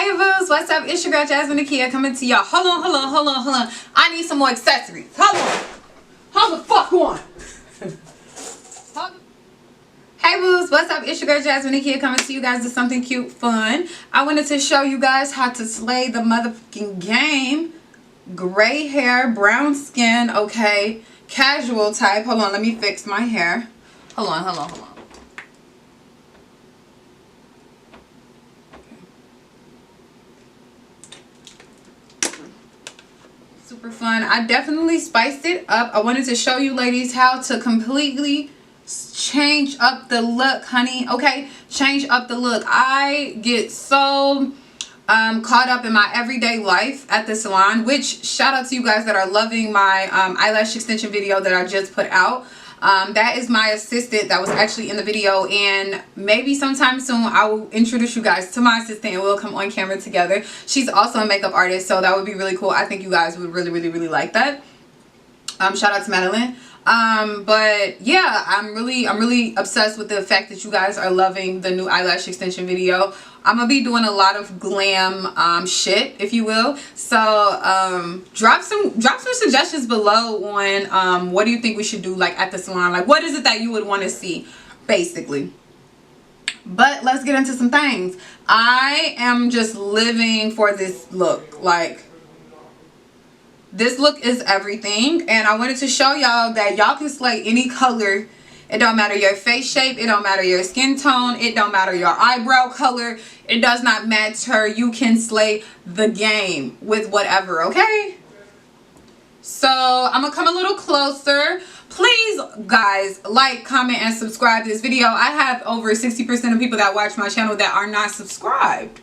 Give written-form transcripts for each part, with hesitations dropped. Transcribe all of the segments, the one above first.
Hey booze, what's up? It's your girl Jasmine Nakia coming to y'all. Hold on. I need some more accessories. Hold the fuck on. Hey booze, what's up? It's your girl Jasmine Nakia coming to you guys with something cute, fun. I wanted to show you guys how to slay the motherfucking game. Gray hair, brown skin, okay. Casual type. Hold on, let me fix my hair. Hold on. Super fun. I definitely spiced it up. I wanted to show you ladies how to completely change up the look, honey. Okay, change up the look. I get so caught up in my everyday life at the salon, which shout out to you guys that are loving my eyelash extension video that I just put out. That is my assistant that was actually in the video, and maybe sometime soon I will introduce you guys to my assistant and we'll come on camera together. She's also a makeup artist, so that would be really cool. I think you guys would really like that. Shout out to Madeline. But yeah, I'm really obsessed with the fact that you guys are loving the new eyelash extension video. I'm gonna be doing a lot of glam shit, if you will. So drop some suggestions below on what do you think we should do, like at the salon. Like, what is it that you would want to see, basically. But let's get into some things. I am just living for this look. Like, this look is everything, and I wanted to show y'all that y'all can slay any color. It don't matter your face shape, it don't matter your skin tone, it don't matter your eyebrow color, it does not matter. You can slay the game with whatever, okay? So I'm gonna come a little closer. Please guys, like, comment, and subscribe to this video. I have over 60% of people that watch my channel that are not subscribed.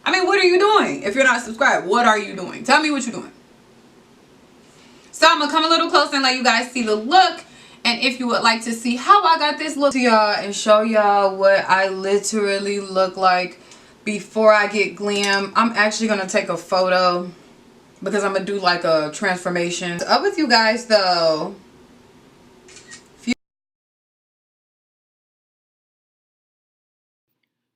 I mean, what are you doing if you're not subscribed? What are you doing? Tell me what you're doing. So I'm gonna come a little closer and let you guys see the look, and if you would like to see how I got this look to y'all and show y'all what I literally look like before I get glam, I'm actually gonna take a photo because I'm gonna do like a transformation. Up with you guys though.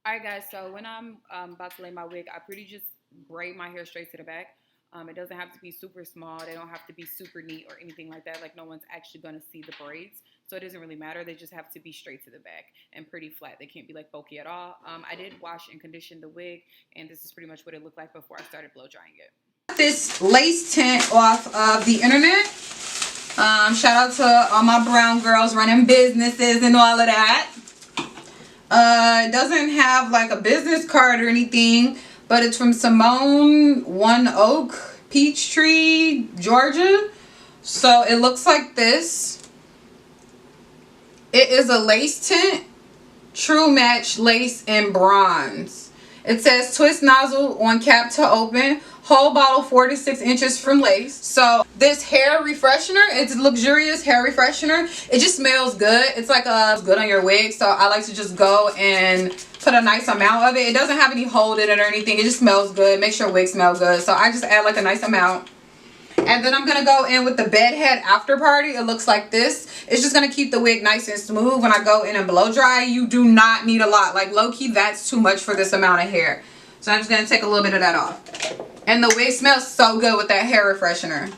Alright guys, so when I'm about to lay my wig, I pretty just braid my hair straight to the back. It doesn't have to be super small. They don't have to be super neat or anything like that. Like, no one's actually going to see the braids. So it doesn't really matter. They just have to be straight to the back and pretty flat. They can't be like bulky at all. I did wash and condition the wig, and this is pretty much what it looked like before I started blow drying it. This lace tint off of the internet. Shout out to all my brown girls running businesses and all of that. It doesn't have like a business card or anything, but it's from Simone One Oak, Peachtree, Georgia. So it looks like this. It is a lace tint, true match lace in bronze. It says twist nozzle on cap to open. Whole bottle 4 to 6 inches from lace. So this hair refreshener, it's a luxurious hair refreshener. It just smells good. It's like good on your wig. So I like to just go and put a nice amount of it. It doesn't have any hold in it or anything. It just smells good. Makes your wig smell good. So I just add like a nice amount. And then I'm going to go in with the bedhead after party. It looks like this. It's just going to keep the wig nice and smooth. When I go in and blow dry, you do not need a lot. Like, low-key, that's too much for this amount of hair. So I'm just going to take a little bit of that off. And the wig smells so good with that hair refreshener.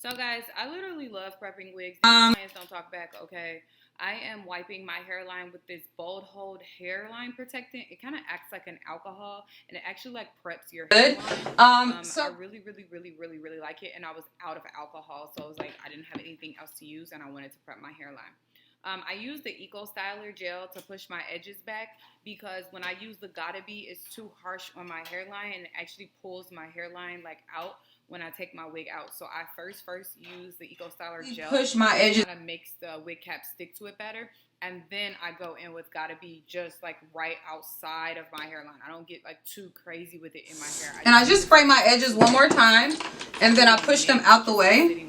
So guys, I literally love prepping wigs. Clients don't talk back, okay? I am wiping my hairline with this Bold Hold hairline protectant. It kind of acts like an alcohol, and it actually like preps your hairline. So I really like it, and I was out of alcohol, so I was like, I didn't have anything else to use, and I wanted to prep my hairline. I use the Eco Styler gel to push my edges back because when I use the Gotta Be, it's too harsh on my hairline, and it actually pulls my hairline like out when I take my wig out. So I first use the Eco Styler gel. Push my edges. Kind of makes the wig cap stick to it better. And then I go in with Gotta Be just like right outside of my hairline. I don't get like too crazy with it in my hair. And I just spray my edges one more time, and then I push them out the way.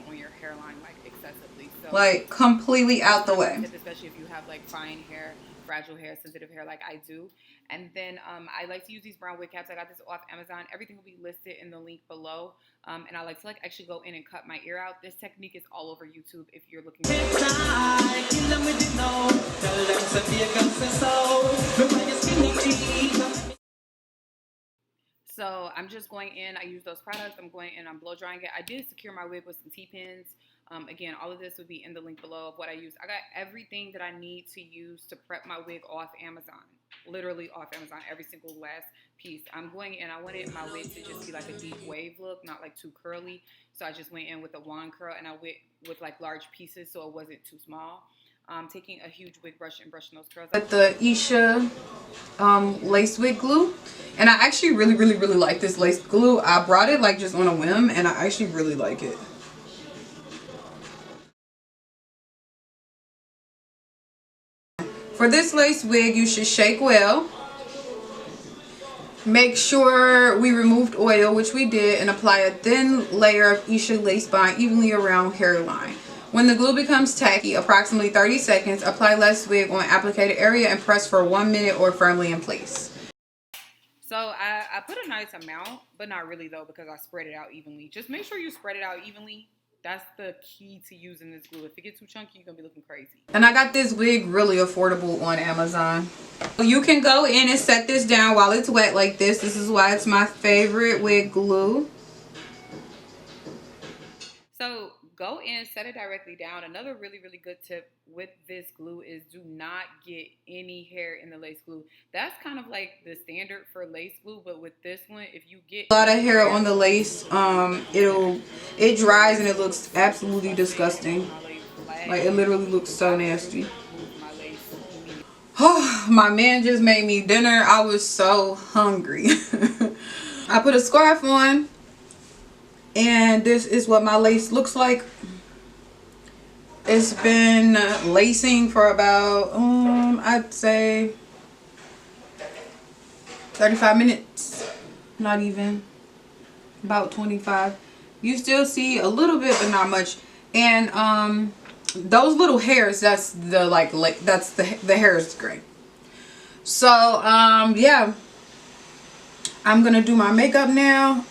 Like completely out the way. Especially if you have like fine hair, fragile hair, sensitive hair like I do. And then I like to use these brown wig caps. I got this off Amazon. Everything will be listed in the link below. And I like to like actually go in and cut my ear out. This technique is all over YouTube if you're looking for it. So I'm just going in. I use those products. I'm going in. I'm blow drying it. I did secure my wig with some T-pins. Again, all of this would be in the link below of what I use. I got everything that I need to use to prep my wig off Amazon. Literally off Amazon, every single last piece. I'm going in. I wanted my wig to just be like a deep wave look, not like too curly. So I just went in with a wand curl, and I went with like large pieces so it wasn't too small. Taking a huge wig brush and brushing those curls. With the Isha lace wig glue, and I actually really like this lace glue. I brought it like just on a whim, and I actually really like it. For this lace wig, you should shake well. Make sure we removed oil, which we did, and apply a thin layer of Isha lace bond evenly around hairline. When the glue becomes tacky, approximately 30 seconds, apply lace wig on applicated area and press for 1 minute or firmly in place. So I put a nice amount, but not really though, because I spread it out evenly. Just make sure you spread it out evenly. That's the key to using this glue. If it gets too chunky, you're going to be looking crazy. And I got this wig really affordable on Amazon. You can go in and set this down while it's wet like this. This is why it's my favorite wig glue. So go in, set it directly down. Another really good tip with this glue is do not get any hair in the lace glue. That's kind of like the standard for lace glue, but with this one, if you get a lot of hair on the lace, it dries and it looks absolutely disgusting. Like, it literally looks so nasty. Oh, my man just made me dinner. I was so hungry. I put a scarf on, and this is what my lace looks like. It's been lacing for about, I'd say 35 minutes. Not even. About 25. You still see a little bit, but not much. And those little hairs, that's the that's the hair is great. So yeah, I'm gonna do my makeup now.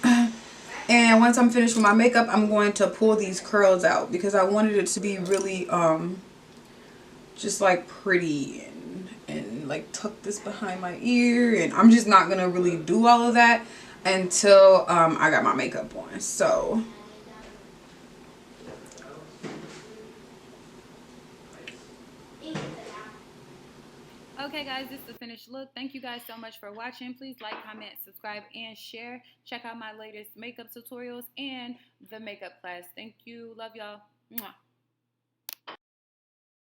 And once I'm finished with my makeup, I'm going to pull these curls out because I wanted it to be really just like pretty and like tuck this behind my ear, and I'm just not gonna really do all of that until I got my makeup on. So okay guys, this is the finished look. Thank you guys so much for watching. Please like, comment, subscribe, and share. Check out my latest makeup tutorials and the makeup class. Thank you. Love y'all. Mwah.